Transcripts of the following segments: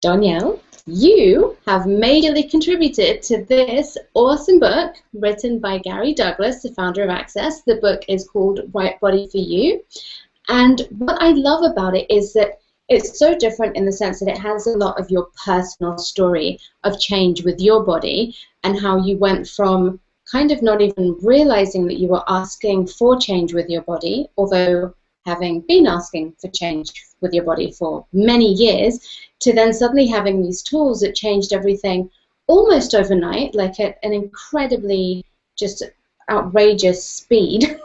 Donnielle, you have majorly contributed to this awesome book written by Gary Douglas, the founder of Access. The book is called Right Body for You. And what I love about it is that it's so different in the sense that it has a lot of your personal story of change with your body and how you went from kind of not even realizing that you were asking for change with your body, although having been asking for change with your body for many years, to then suddenly having these tools that changed everything almost overnight, like at an incredibly just outrageous speed.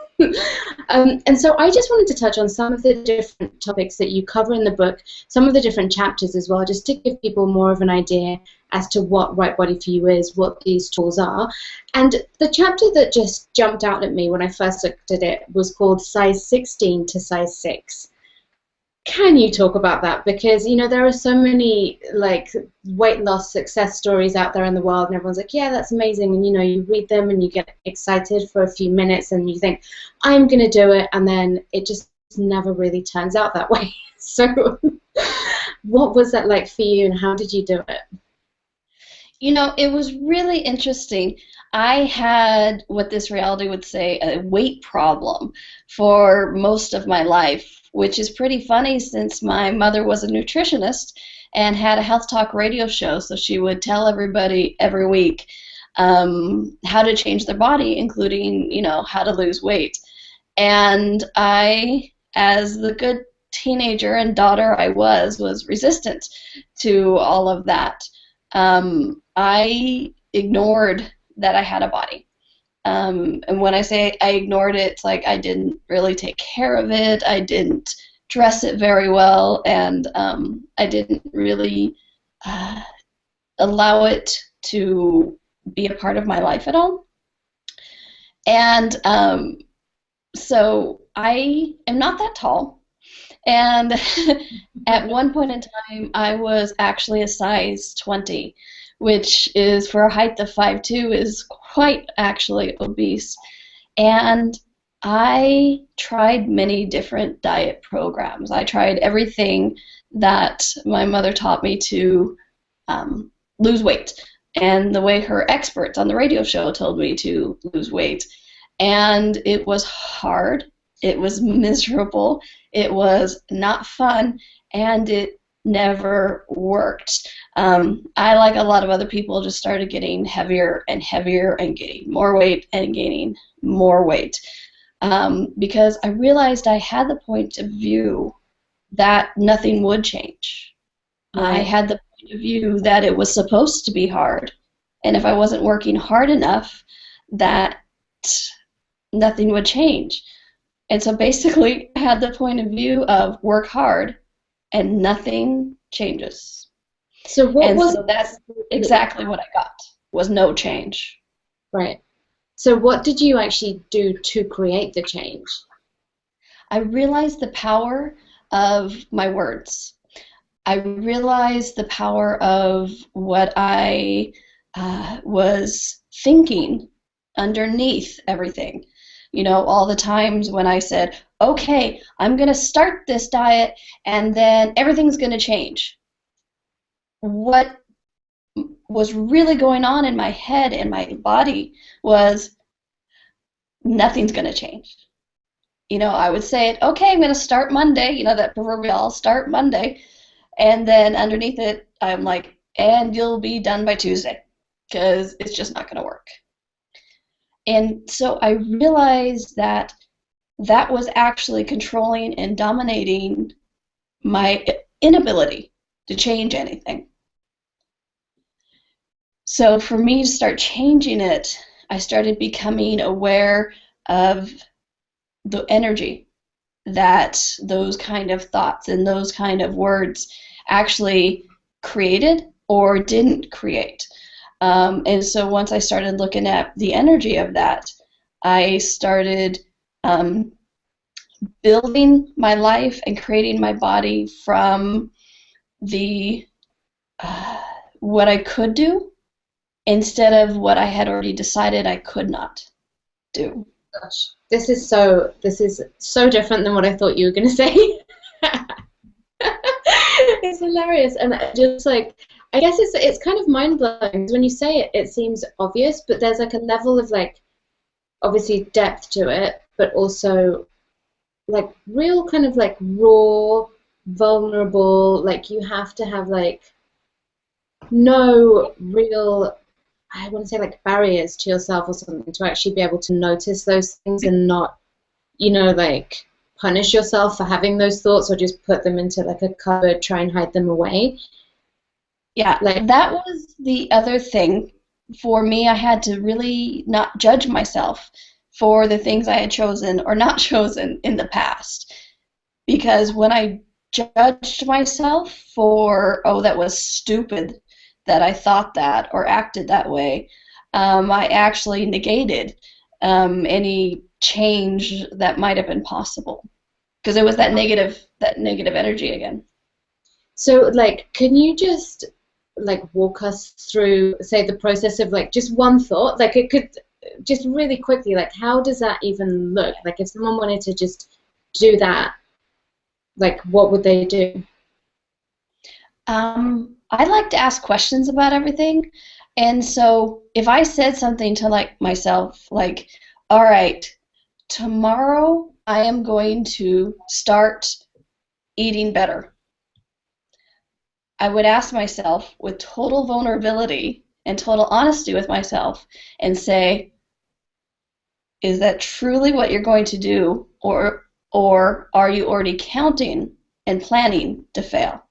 And so I just wanted to touch on some of the different topics that you cover in the book, some of the different chapters as well, just to give people more of an idea as to what Right Body for You is, what these tools are. And the chapter that just jumped out at me when I first looked at it was called Size 16 to Size 6. Can you talk about that? Because, you know, there are so many, like, weight loss success stories out there in the world, and everyone's like, yeah, that's amazing. And, you know, you read them and you get excited for a few minutes and you think, I'm going to do it. And then it just never really turns out that way. So what was that like for you and how did you do it? You know, it was really interesting. I had what this reality would say a weight problem for most of my life, which is pretty funny since my mother was a nutritionist and had a health talk radio show, so she would tell everybody every week how to change their body, including, you know, how to lose weight. And I, as the good teenager and daughter I was resistant to all of that. I ignored that I had a body. And when I say I ignored it, it's like I didn't really take care of it. I didn't dress it very well, and I didn't really allow it to be a part of my life at all. And so I am not that tall. And at one point in time, I was actually a size 20, which is, for a height of 5'2", is quite actually obese. And I tried many different diet programs. I tried everything that my mother taught me to lose weight, and the way her experts on the radio show told me to lose weight. And it was hard. It was miserable. It was not fun, and it never worked. I, like a lot of other people, just started getting heavier and heavier and getting more weight and gaining more weight because I realized I had the point of view that nothing would change. Right. I had the point of view that it was supposed to be hard, and if I wasn't working hard enough, that nothing would change. And so basically, I had the point of view of work hard and nothing changes. So what And was so that's exactly what I got, was no change. right? So what did you actually do to create the change? I realized the power of my words. I realized the power of what I was thinking underneath everything. You know, all the times when I said, okay, I'm going to start this diet and then everything's going to change. What was really going on in my head and my body was nothing's going to change. You know, I would say, okay, I'm going to start Monday, you know, that proverbial I'll start Monday, and then underneath it, I'm like, and you'll be done by Tuesday, because it's just not going to work. And so I realized that that was actually controlling and dominating my inability to change anything. So for me to start changing it, I started becoming aware of the energy that those kind of thoughts and those kind of words actually created or didn't create. And so once I started looking at the energy of that, I started building my life and creating my body from the what I could do instead of what I had already decided I could not do. Gosh, this is so different than what I thought you were going to say. It's hilarious, and just like I guess it's kind of mind blowing. When you say it, it seems obvious, but there's like a level of like obviously depth to it, but also like real kind of like raw, vulnerable. Like you have to have like no real, I want to say like barriers to yourself or something to actually be able to notice those things and not, like punish yourself for having those thoughts or just put them into like a cupboard, try and hide them away. Yeah, Like, that was the other thing. For me, I had to really not judge myself for the things I had chosen or not chosen in the past. Because when I judged myself for, oh, that was stupid that I thought that or acted that way, I actually negated any change that might have been possible. Because it was that negative energy again. so like, can you just like walk us through, say, the process of like just one thought? Like it could just really quickly, like how does that even look? Like if someone wanted to just do that, like what would they do? I like to ask questions about everything, and so if I said something to like myself, like, "All right, tomorrow I am going to start eating better," I would ask myself with total vulnerability and total honesty with myself and say, "Is that truly what you're going to do, or are you already counting and planning to fail?"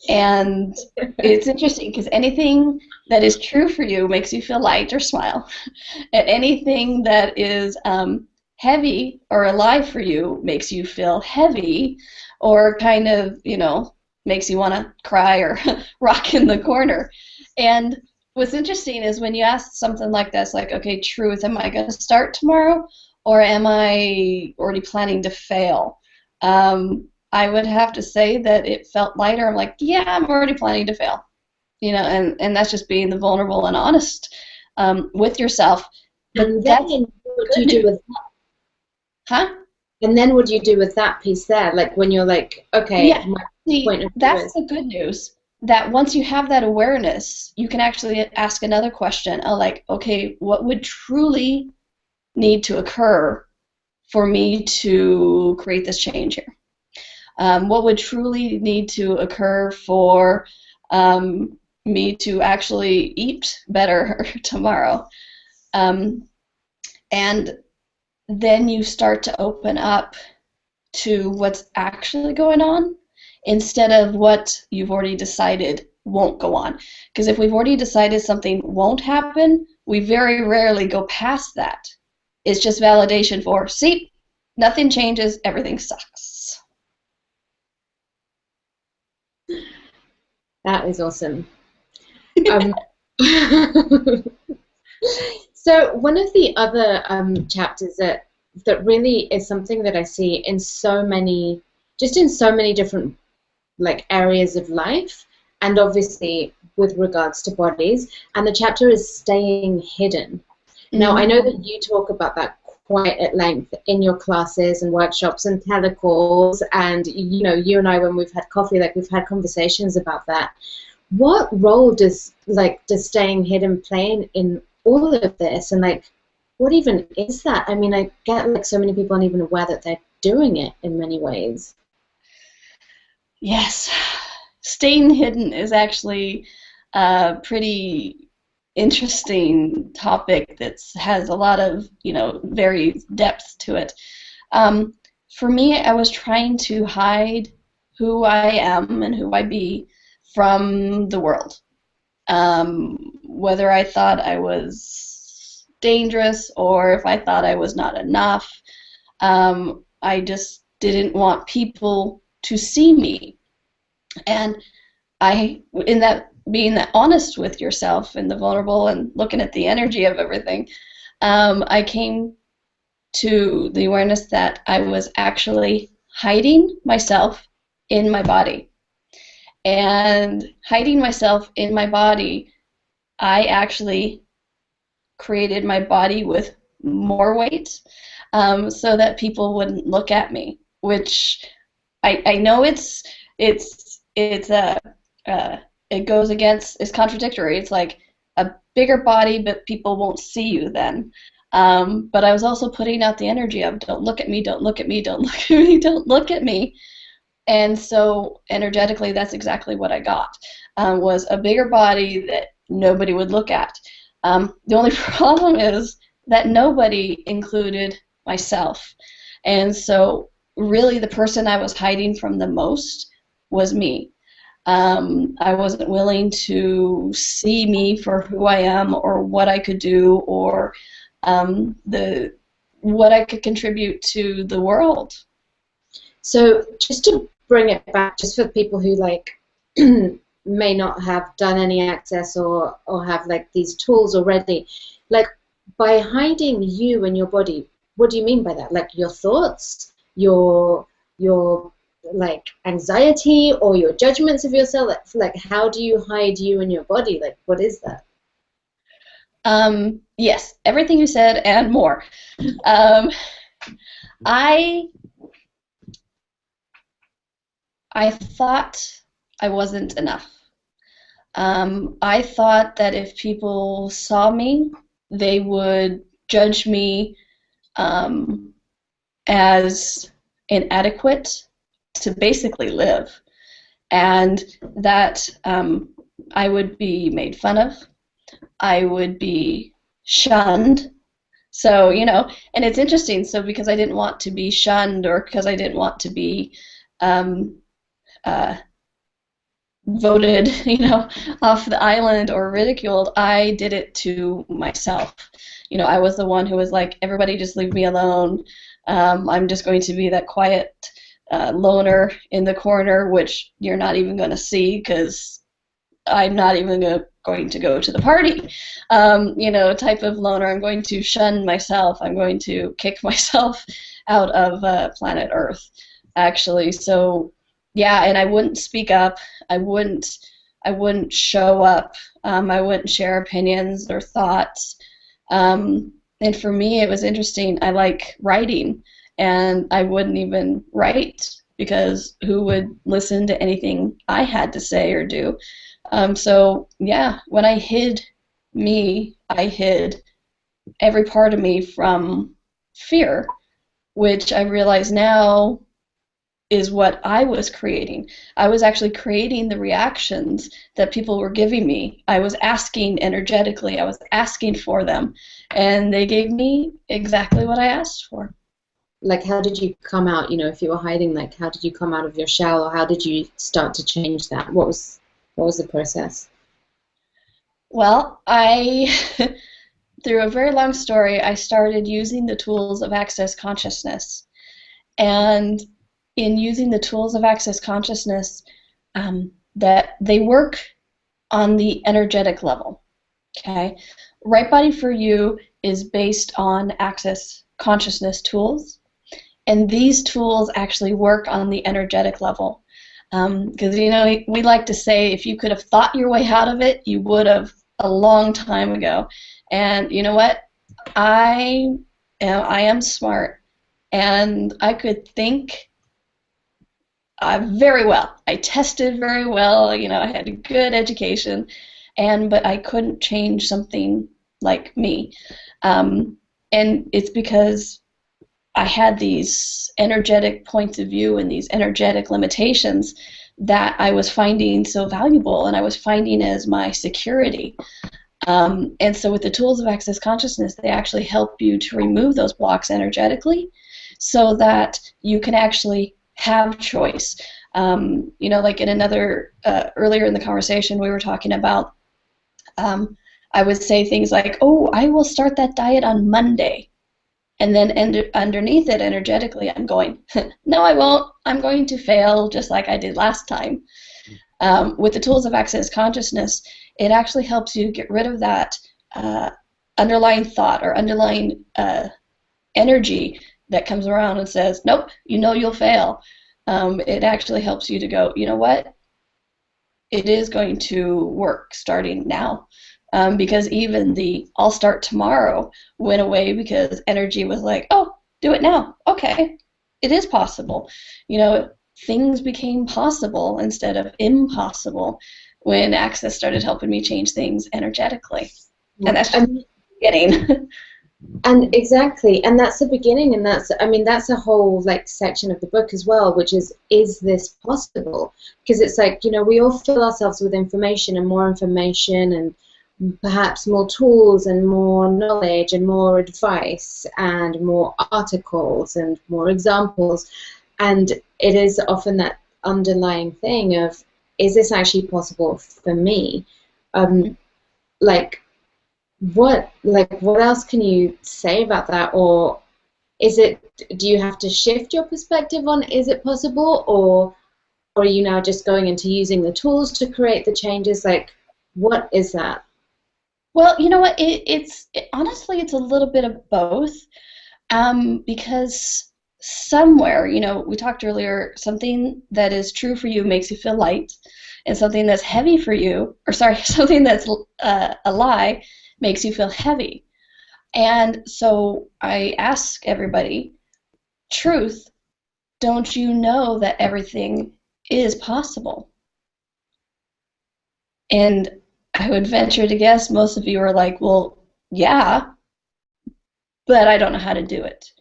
And it's interesting because anything that is true for you makes you feel light or smile. And anything that is heavy or alive for you makes you feel heavy or kind of, makes you want to cry or rock in the corner. And what's interesting is when you ask something like this, like, okay, truth, am I going to start tomorrow or am I already planning to fail? I would have to say that it felt lighter. I'm like, yeah, I'm already planning to fail, and that's just being the vulnerable and honest with yourself. But And that's then what do good you do news. with Huh? and then what do you do with that piece there? Like when you're like, okay, Yeah, my see, point of view that's is the good news. That once you have that awareness, you can actually ask another question, like, okay, what would truly need to occur for me to create this change here? What would truly need to occur for me to actually eat better tomorrow? And then you start to open up to what's actually going on instead of what you've already decided won't go on. Because if we've already decided something won't happen, we very rarely go past that. It's just validation for, see, nothing changes, everything sucks. that is awesome. Um, so one of the other chapters that really is something that I see in so many, just in so many different like areas of life, and obviously with regards to bodies, and the chapter is staying hidden. Now, I know that you talk about that quite at length in your classes and workshops and telecalls, and you and I, when we've had coffee, like we've had conversations about that. What role does staying hidden play in all of this, and like what even is that? I mean, I get like so many people aren't even aware that they're doing it in many ways. Yes, staying hidden is actually a pretty interesting topic that has a lot of, very depth to it. For me, I was trying to hide who I am and who I be from the world. Whether I thought I was dangerous or if I thought I was not enough, I just didn't want people to see me. And in that being that honest with yourself and the vulnerable and looking at the energy of everything, I came to the awareness that I was actually hiding myself in my body. And hiding myself in my body, I actually created my body with more weight so that people wouldn't look at me, which I know it's it goes against, it's contradictory. It's like a bigger body, but people won't see you then. But I was also putting out the energy of don't look at me, don't look at me, don't look at me, don't look at me. And so energetically, that's exactly what I got, was a bigger body that nobody would look at. The only problem is that nobody included myself. And so really the person I was hiding from the most was me. I wasn't willing to see me for who I am or what I could do or what I could contribute to the world. So just to bring it back, just for people who like may not have done any access or have like these tools already, like by hiding you and your body, what do you mean by that? Like your thoughts, your like anxiety or your judgments of yourself? Like how do you hide you and your body? Like what is that? Yes, everything you said and more. I thought I wasn't enough. I thought that if people saw me, they would judge me as inadequate to basically live, and that I would be made fun of, I would be shunned. So, you know, and it's interesting, so because I didn't want to be shunned or because I didn't want to be voted, you know, off the island or ridiculed, I did it to myself. You know, I was the one who was like, everybody just leave me alone. I'm just going to be that quiet loner in the corner, which you're not even going to see because I'm not even going to go to the party, you know, type of loner. I'm going to shun myself. I'm going to kick myself out of planet Earth, actually. So, yeah, and I wouldn't speak up. I wouldn't show up. I wouldn't share opinions or thoughts. And for me, it was interesting. I like writing, and I wouldn't even write because who would listen to anything I had to say or do? So, yeah, when I hid me, I hid every part of me from fear, which I realize now is what I was creating. I was actually creating the reactions that people were giving me. I was asking energetically, I was asking for them, and they gave me exactly what I asked for. Like, how did you come out, you know, if you were hiding, like, how did you come out of your shell, or how did you start to change that? What was the process? Well, through a very long story, I started using the tools of Access Consciousness. And in using the tools of Access Consciousness, that they work on the energetic level. Okay, Right Body for You is based on Access Consciousness tools, and these tools actually work on the energetic level. Because you know, we like to say if you could have thought your way out of it, you would have a long time ago. And you know what? I am smart, and I could think very well. I tested very well. You know, I had a good education, but I couldn't change something like me. And it's because I had these energetic points of view and these energetic limitations that I was finding so valuable, and I was finding as my security. And so with the tools of Access Consciousness, they actually help you to remove those blocks energetically so that you can actually have choice. You know, like in another, earlier in the conversation, we were talking about, I would say things like, oh, I will start that diet on Monday. And then underneath it, energetically, I'm going, no, I won't. I'm going to fail just like I did last time. With the tools of Access Consciousness, it actually helps you get rid of that underlying thought or underlying energy that comes around and says, nope, you know you'll fail. It actually helps you to go, you know what? It is going to work starting now. Because even the I'll start tomorrow went away because energy was like, oh, do it now. Okay, it is possible. You know, things became possible instead of impossible when Access started helping me change things energetically. And that's just getting. And exactly, and that's the beginning, and that's, I mean, that's a whole like section of the book as well, which is this possible? Because it's like, you know, we all fill ourselves with information and perhaps more tools and more knowledge and more advice and more articles and more examples, and it is often that underlying thing of, is this actually possible for me? Like, what else can you say about that? Or is it, do you have to shift your perspective on, is it possible, or are you now just going into using the tools to create the changes? Like, what is that? Well, you know what, honestly, it's a little bit of both, because somewhere, you know, we talked earlier, something that is true for you makes you feel light, and something that's heavy for you, or sorry, something that's a lie makes you feel heavy. And so I ask everybody, truth, don't you know that everything is possible? And I would venture to guess most of you are like, well, yeah, but I don't know how to do it.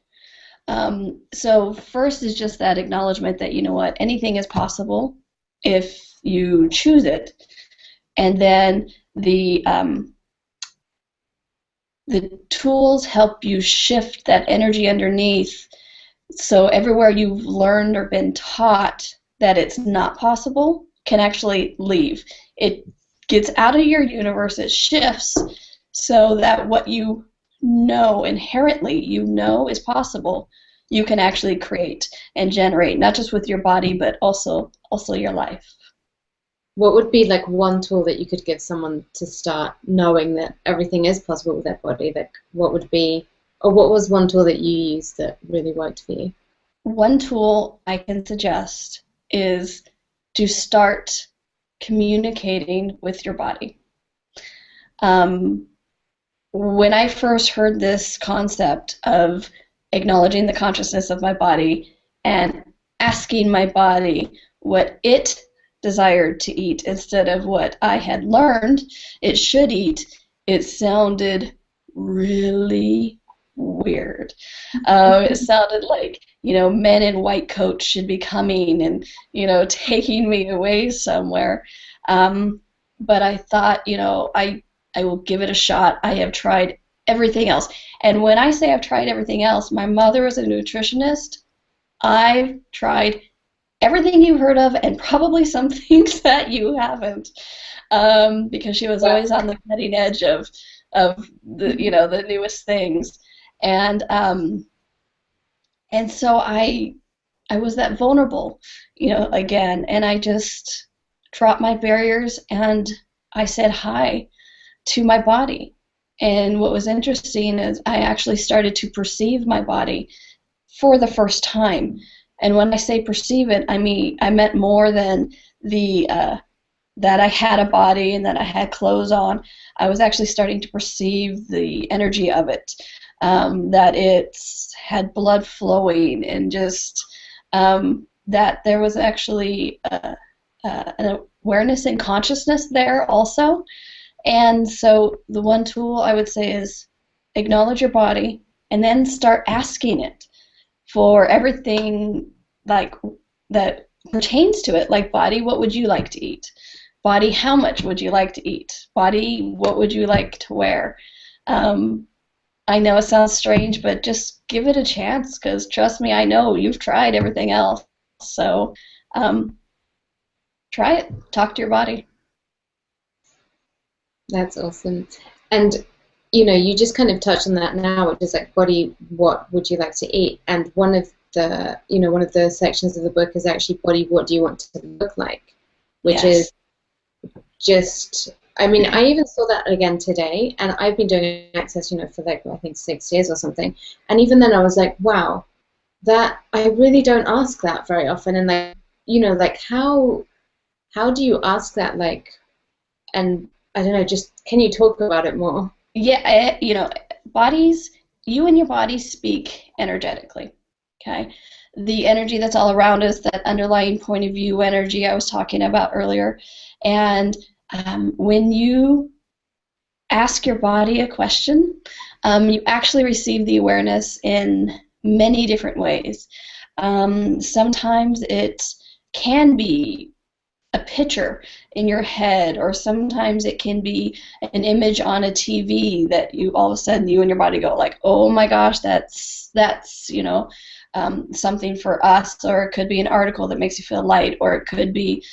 So first is just that acknowledgement that, you know what, anything is possible if you choose it. And then the tools help you shift that energy underneath, so everywhere you've learned or been taught that it's not possible can actually leave. It gets out of your universe, it shifts, so that what you know inherently you know is possible, you can actually create and generate, not just with your body, but also your life. What would be like one tool that you could give someone to start knowing that everything is possible with their body? Like, what would be, or what was one tool that you used that really worked for you? One tool I can suggest is to start communicating with your body. When I first heard this concept of acknowledging the consciousness of my body and asking my body what it desired to eat instead of what I had learned it should eat, it sounded really weird. It sounded like, you know, men in white coats should be coming and, you know, taking me away somewhere. But I thought, you know, I will give it a shot. I have tried everything else. And when I say I've tried everything else, my mother was a nutritionist. I've tried everything you've heard of and probably some things that you haven't, because she was always on the cutting edge of the, you know, the newest things. And so I was that vulnerable, you know, again, and I just dropped my barriers and I said hi to my body. And what was interesting is I actually started to perceive my body for the first time. And when I say perceive it, I mean I meant more than the that I had a body and that I had clothes on. I was actually starting to perceive the energy of it, that it had blood flowing, and just that there was actually an awareness and consciousness there also. And so the one tool I would say is acknowledge your body and then start asking it for everything like that pertains to it. Like, body, what would you like to eat? Body, how much would you like to eat? Body, what would you like to wear? I know it sounds strange, but just give it a chance, because trust me, I know you've tried everything else. So try it. Talk to your body. That's awesome. And you know, you just kind of touched on that now, which is like, body, what would you like to eat? And one of the sections of the book is actually, body, what do you want to look like? Which is just, I mean, I even saw that again today, and I've been doing Access, you know, for like, I think 6 years or something. And even then I was like, wow, that, I really don't ask that very often. And like, you know, like how do you ask that? Like, and I don't know, just, can you talk about it more? Yeah, you know, bodies, you and your body speak energetically, okay? the energy that's all around us, that underlying point of view energy I was talking about earlier. And when you ask your body a question, you actually receive the awareness in many different ways. Sometimes it can be a picture in your head, or sometimes it can be an image on a TV that you all of a sudden you and your body go like, oh my gosh, that's something for us. Or it could be an article that makes you feel light, or it could be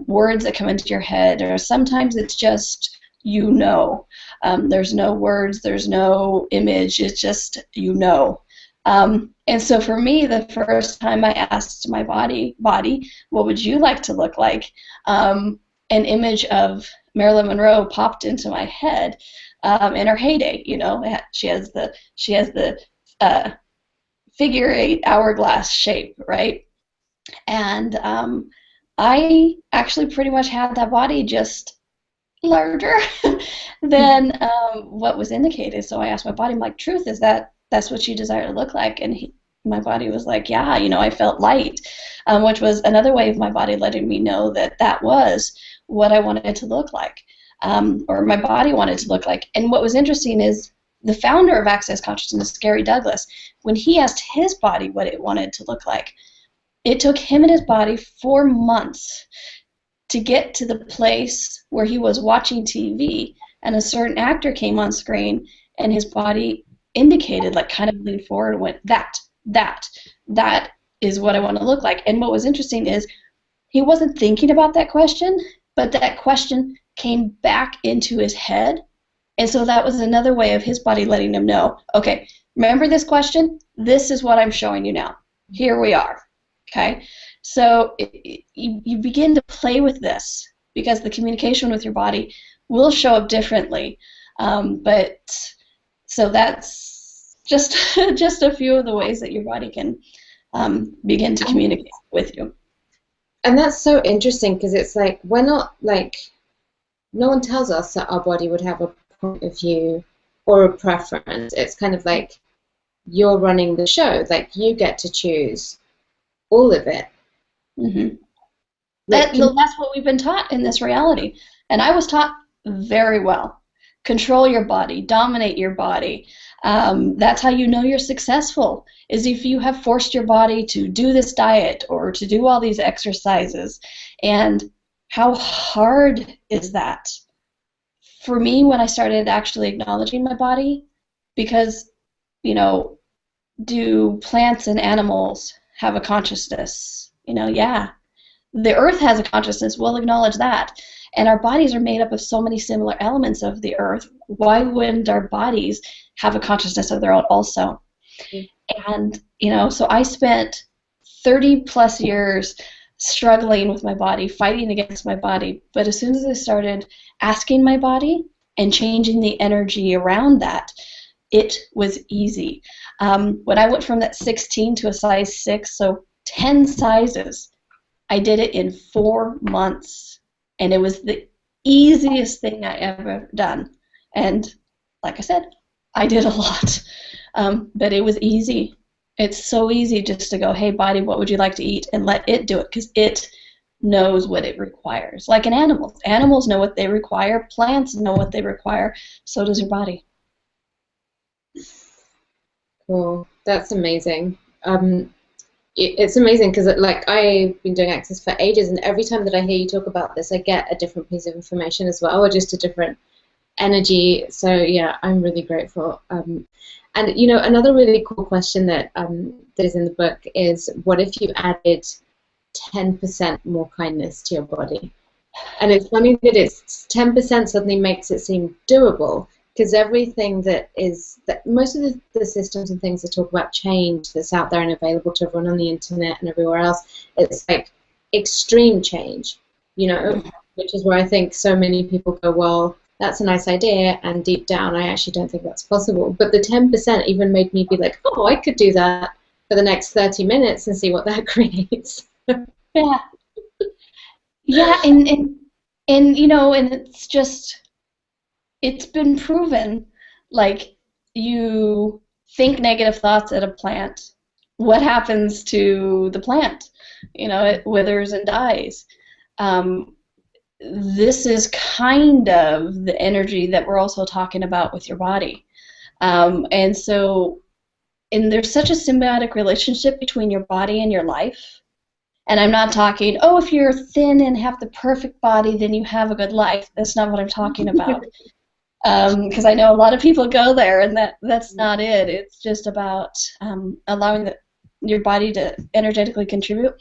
words that come into your head, or sometimes it's just there's no words, there's no image, it's just and so for me, the first time I asked my body, what would you like to look like? An image of Marilyn Monroe popped into my head in her heyday. She has the figure 8 hourglass shape, right? And I actually pretty much had that body, just larger than what was indicated. So I asked my body, I'm like, truth, is that's what you desire to look like? And my body was like, yeah, I felt light, which was another way of my body letting me know that was what I wanted to look like, or my body wanted to look like. And what was interesting is the founder of Access Consciousness, Gary Douglas, when he asked his body what it wanted to look like, it took him and his body 4 months to get to the place where he was watching TV and a certain actor came on screen and his body indicated, like kind of leaned forward and went, that is what I want to look like. And what was interesting is he wasn't thinking about that question, but that question came back into his head. And so that was another way of his body letting him know, okay, remember this question? This is what I'm showing you now. Here we are. Okay? So you begin to play with this because the communication with your body will show up differently. So that's just a few of the ways that your body can begin to communicate with you. And that's so interesting because it's like we're not like, no one tells us that our body would have a point of view or a preference. It's kind of like you're running the show, like you get to choose all of it. Mm-hmm. That's what we've been taught in this reality. And I was taught very well. Control your body, dominate your body. That's how you know you're successful, is if you have forced your body to do this diet or to do all these exercises. And how hard is that? For me, when I started actually acknowledging my body, because, do plants and animals have a consciousness? Yeah. The earth has a consciousness, we'll acknowledge that. And our bodies are made up of so many similar elements of the earth. Why wouldn't our bodies have a consciousness of their own also? Mm-hmm. And, so I spent 30 plus years struggling with my body, fighting against my body. But as soon as I started asking my body and changing the energy around that, it was easy. When I went from that 16 to a size 6, so 10 sizes, I did it in 4 months. And it was the easiest thing I ever done. And like I said, I did a lot. But it was easy. It's so easy just to go, hey, body, what would you like to eat? And let it do it, because it knows what it requires. Like an animal. Animals know what they require. Plants know what they require. So does your body. Cool. That's amazing. It's amazing because, like, I've been doing Access for ages, and every time that I hear you talk about this, I get a different piece of information as well, or just a different energy. So yeah, I'm really grateful. And another really cool question that that is in the book is, what if you added 10% more kindness to your body? And it's funny that it's 10% suddenly makes it seem doable, because everything that most of the systems and things that talk about change that's out there and available to everyone on the internet and everywhere else, it's like extreme change, which is where I think so many people go, well, that's a nice idea, and deep down I actually don't think that's possible. But the 10% even made me be like, oh, I could do that for the next 30 minutes and see what that creates. Yeah. Yeah, and it's just, it's been proven, like, you think negative thoughts at a plant, what happens to the plant? It withers and dies. This is kind of the energy that we're also talking about with your body. And there's such a symbiotic relationship between your body and your life. And I'm not talking, if you're thin and have the perfect body, then you have a good life. That's not what I'm talking about. Because I know a lot of people go there, and that's not it. It's just about allowing your body to energetically contribute.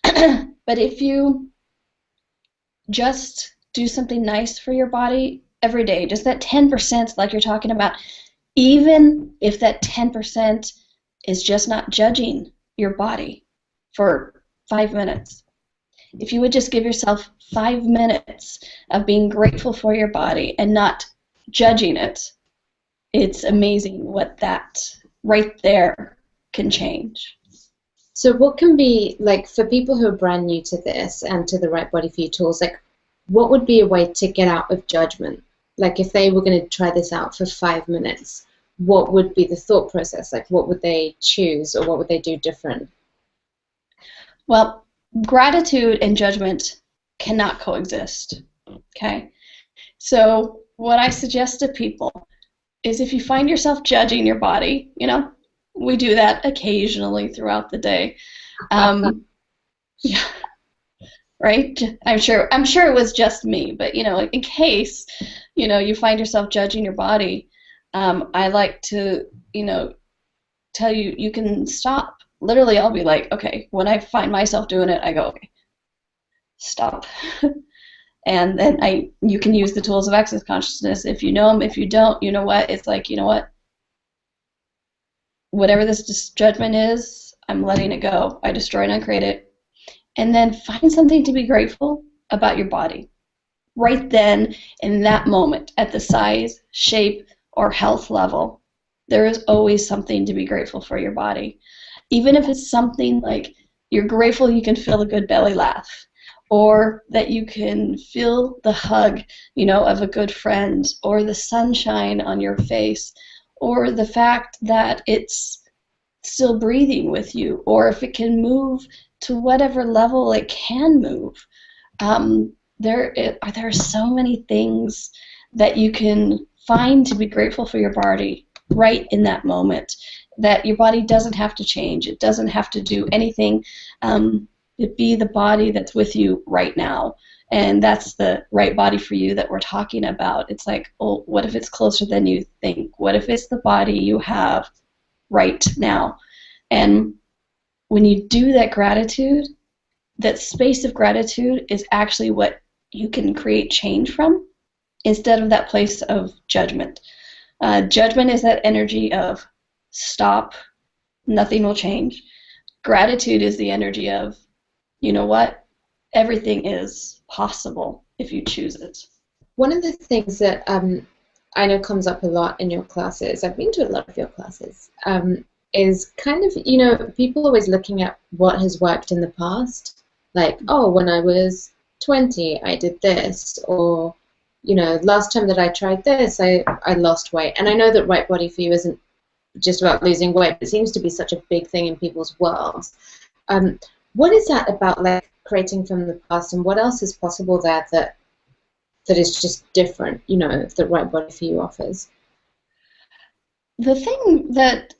But if you just do something nice for your body every day, just that 10% like you're talking about, even if that 10% is just not judging your body for 5 minutes. If you would just give yourself 5 minutes of being grateful for your body and not judging it, it's amazing what that right there can change. So what can be, like, for people who are brand new to this and to the Right Body For You tools, like, what would be a way to get out of judgment? Like, if they were going to try this out for 5 minutes, what would be the thought process? Like, what would they choose, or what would they do different? Well, gratitude and judgment cannot coexist, okay? So what I suggest to people is, if you find yourself judging your body, we do that occasionally throughout the day. Yeah, right? I'm sure it was just me, but in case you find yourself judging your body, I like to tell you, you can stop. Literally, I'll be like, okay, when I find myself doing it, I go, okay, stop. And then you can use the tools of access consciousness if you know them. If you don't, you know what? It's like, whatever this judgment is, I'm letting it go. I destroy and uncreate it. And then find something to be grateful about your body. Right then, in that moment, at the size, shape, or health level, there is always something to be grateful for your body. Even if it's something like you're grateful you can feel a good belly laugh, or that you can feel the hug, of a good friend, or the sunshine on your face, or the fact that it's still breathing with you, or if it can move to whatever level it can move. There are so many things that you can find to be grateful for your body right in that moment, that your body doesn't have to change. It doesn't have to do anything. It be the body that's with you right now. And that's the right body for you that we're talking about. It's like, oh, what if it's closer than you think? What if it's the body you have right now? And when you do that gratitude, that space of gratitude is actually what you can create change from, instead of that place of judgment. Judgment is that energy of stop, nothing will change. Gratitude is the energy of, you know what, everything is possible if you choose it. One of the things that I know comes up a lot in your classes, I've been to a lot of your classes, is kind of, people always looking at what has worked in the past. Like, oh, when I was 20, I did this, or, last time that I tried this, I lost weight. And I know that Right Body For You isn't just about losing weight, but it seems to be such a big thing in people's worlds. What is that about, like, creating from the past, and what else is possible there that is just different, that Right Body For You offers? The thing that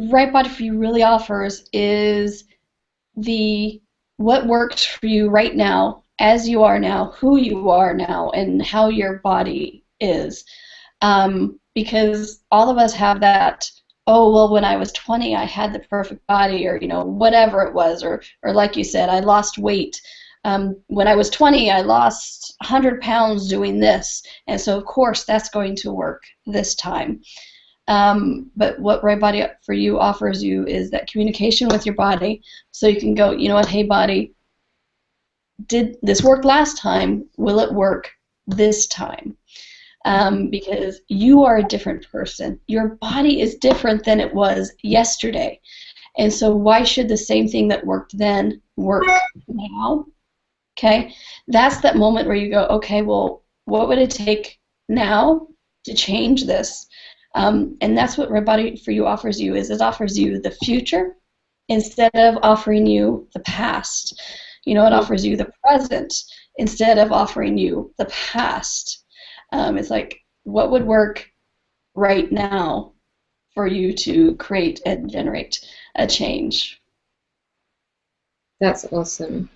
Right Body For You really offers is what works for you right now, as you are now, who you are now, and how your body is. Because all of us have that, oh, well, when I was 20, I had the perfect body, or, whatever it was, or like you said, I lost weight. When I was 20, I lost 100 pounds doing this, and so, of course, that's going to work this time. But what Right Body For You offers you is that communication with your body, so you can go, you know what, hey, body, did this work last time? Will it work this time? Because you are a different person. Your body is different than it was yesterday. And so why should the same thing that worked then work now? Okay? That's that moment where you go, okay, well, what would it take now to change this? And that's what Right Body For You offers you, is it offers you the future instead of offering you the past. It offers you the present instead of offering you the past. It's like, what would work right now for you to create and generate a change? That's awesome.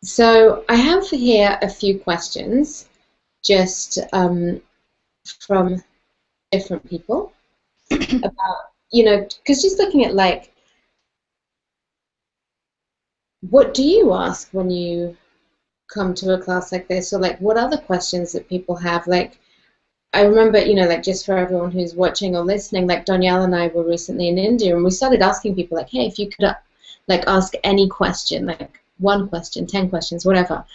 So I have here a few questions just from different people about, because just looking at like, what do you ask when you come to a class like this? Or like, what other questions that people have? Like, I remember, like just for everyone who's watching or listening, like Donnielle and I were recently in India and we started asking people like, hey, if you could like ask any question, like one question, 10 questions, whatever,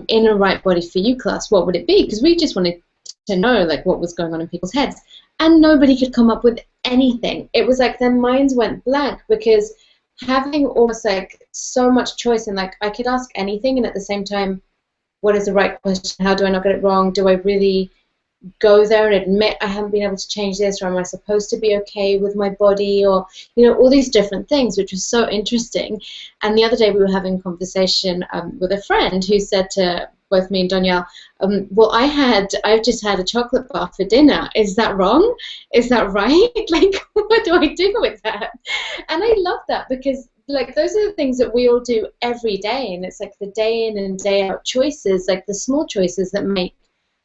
in a Right Body for You class, what would it be? Because we just wanted to know like what was going on in people's heads. And nobody could come up with anything. It was like their minds went blank because having almost like so much choice and like I could ask anything and at the same time, what is the right question? How do I not get it wrong? Do I really go there and admit I haven't been able to change this, or am I supposed to be okay with my body, or all these different things, which was so interesting. And the other day we were having a conversation with a friend who said to both me and Donnielle, well, I've just had a chocolate bar for dinner. Is that wrong? Is that right? Like, what do I do with that? And I love that because like those are the things that we all do every day, and it's like the day in and day out choices, like the small choices that make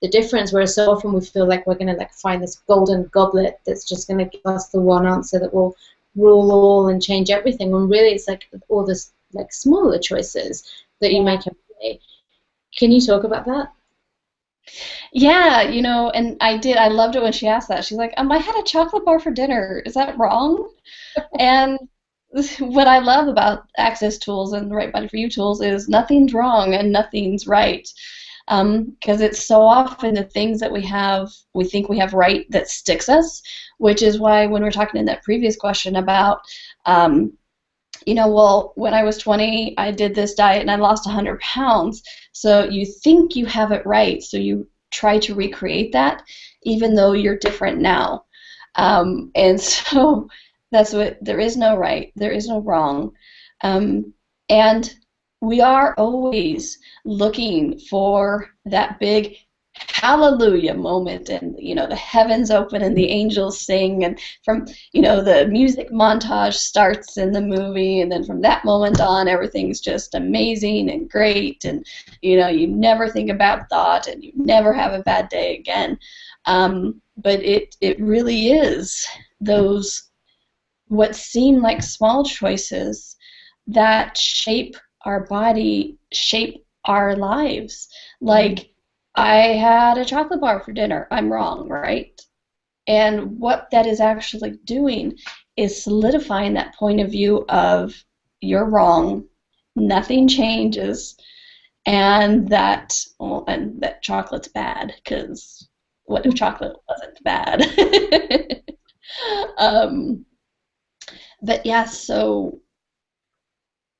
the difference, whereas so often we feel like we're going to like find this golden goblet that's just going to give us the one answer that will rule all and change everything, when really it's like all this like smaller choices that you make every day. Can you talk about that? Yeah, and I loved it when she asked that. She's like, I had a chocolate bar for dinner. Is that wrong? And what I love about Access tools and the Right Body for You tools is nothing's wrong and nothing's right. Because it's so often the things that we think we have right that sticks us, which is why when we were talking in that previous question about, well, when I was 20, I did this diet and I lost 100 pounds. So you think you have it right, so you try to recreate that, even though you're different now. And so that's what, there is no right, there is no wrong. And we are always looking for that big hallelujah moment, and the heavens open and the angels sing, and from the music montage starts in the movie, and then from that moment on everything's just amazing and great, and you never think a bad thought and you never have a bad day again. But it really is those what seem like small choices that shape our body, shape our lives. Like, I had a chocolate bar for dinner. I'm wrong, right? And what that is actually doing is solidifying that point of view of you're wrong, nothing changes, and that chocolate's bad, because what if chocolate wasn't bad? But yeah, so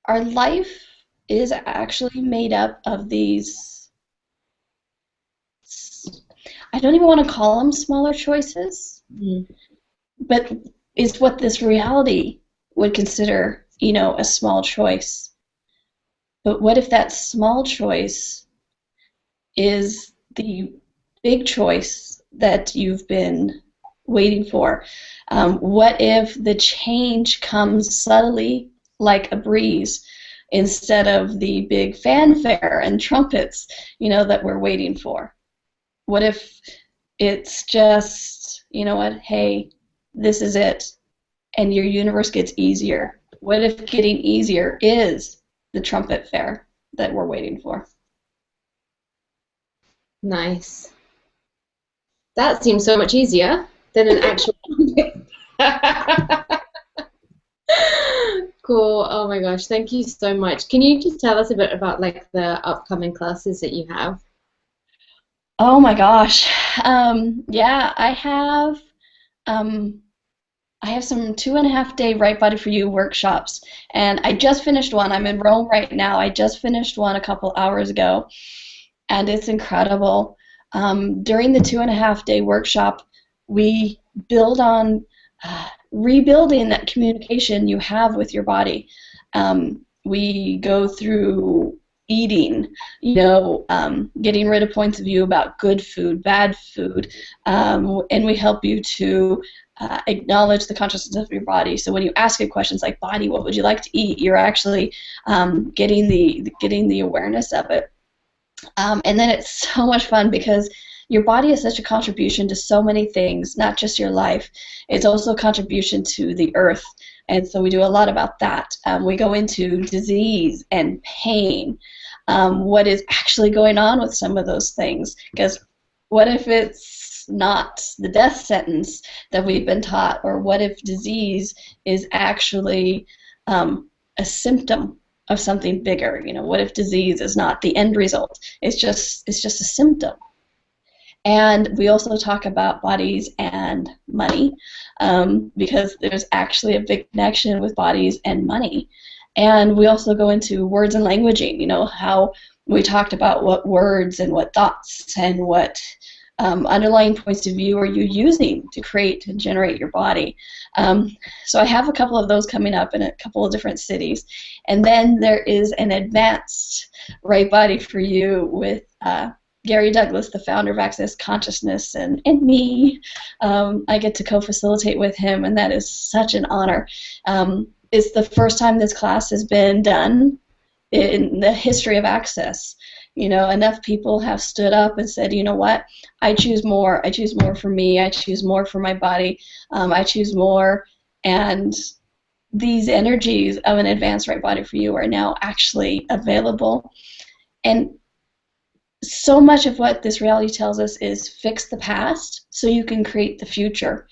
our life is actually made up of these, I don't even want to call them smaller choices, but is what this reality would consider, a small choice. But what if that small choice is the big choice that you've been waiting for? What if the change comes subtly like a breeze, instead of the big fanfare and trumpets, that we're waiting for? What if it's just, what, hey, this is it, and your universe gets easier? What if getting easier is the trumpet fair that we're waiting for? Nice. That seems so much easier than an actual Cool. Oh my gosh, thank you so much. Can you just tell us a bit about like the upcoming classes that you have? Oh my gosh. Yeah, I have some 2.5-day Right Body for You workshops, and I just finished one. I'm in Rome right now. I just finished one a couple hours ago, and it's incredible. During the 2.5-day workshop, we build on rebuilding that communication you have with your body. We go through eating, getting rid of points of view about good food, bad food, and we help you to acknowledge the consciousness of your body. So when you ask it questions like, body, what would you like to eat? You're actually getting the awareness of it. And then it's so much fun because your body is such a contribution to so many things, not just your life. It's also a contribution to the earth. And so we do a lot about that. We go into disease and pain, what is actually going on with some of those things. Because what if it's not the death sentence that we've been taught, or what if disease is actually a symptom of something bigger? What if disease is not the end result? It's just a symptom. And we also talk about bodies and money, because there's actually a big connection with bodies and money. And we also go into words and languaging, how we talked about what words and what thoughts and what underlying points of view are you using to create and generate your body. So I have a couple of those coming up in a couple of different cities. And then there is an advanced right body for you with Gary Douglas, the founder of Access Consciousness, and me. I get to co-facilitate with him, and that is such an honor. It's the first time this class has been done in the history of Access. Enough people have stood up and said, you know what, I choose more. I choose more for me. I choose more for my body. I choose more. And these energies of an advanced right body for you are now actually available. And so much of what this reality tells us is fix the past so you can create the future.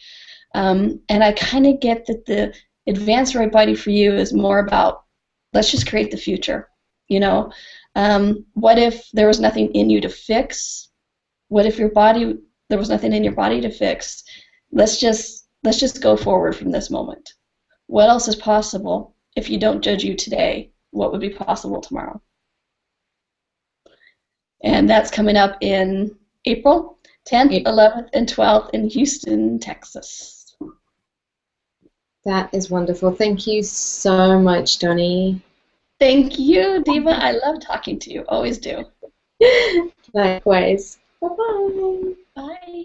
And I kind of get that the advanced right body for you is more about, let's just create the future. What if there was nothing in you to fix? What if there was nothing in your body to fix? Let's just go forward from this moment. What else is possible if you don't judge you today? What would be possible tomorrow? And that's coming up in April 10th, 11th, and 12th in Houston, Texas. That is wonderful. Thank you so much, Donnie. Thank you, Diva. I love talking to you. Always do. Likewise. Bye-bye. Bye.